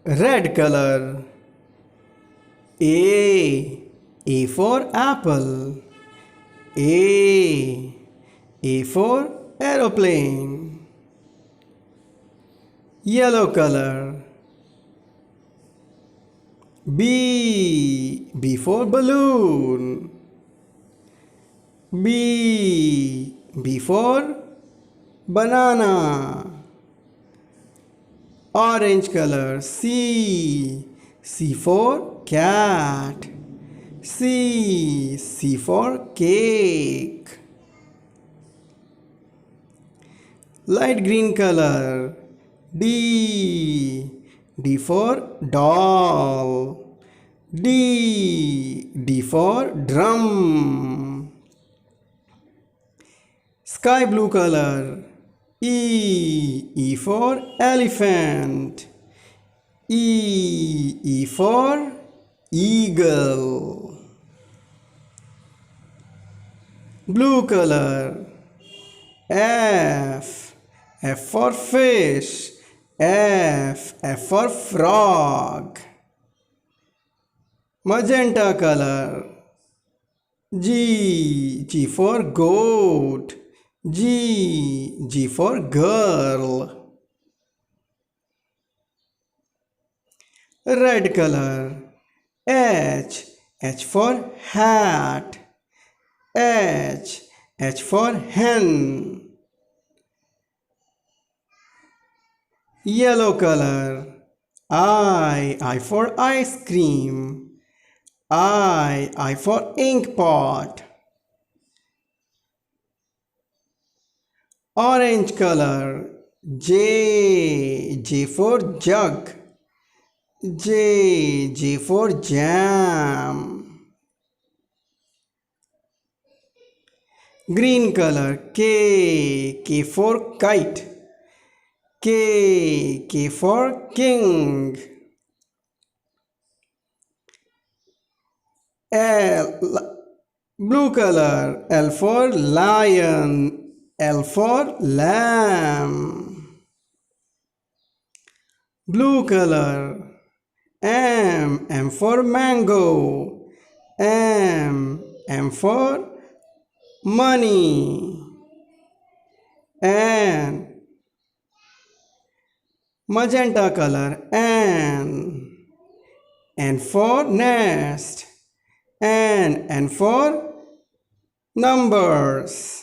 Red color. A. A for apple. A. A for aeroplane. Yellow color. B. B for balloon. B. B for banana. Orange color. C. C for cat. C. C for cake. Light green color. D. D for doll. D. D for drum. Sky blue color. E. E for elephant. E. E for eagle. Blue color. F. F for fish. F. F for frog. Magenta color. G. G for goat. G. G for girl. Red color. H. H for hat. H. H for hen. Yellow color. I for ice cream. I for ink pot. Orange color. J. J for jug. J. J for jam. Green color. K. K for kite. K. K for king. L. Blue color. L for lion. L for lamb. Blue color. M. M for mango. M. M for money. N. Magenta color. N. N for nest. N for numbers.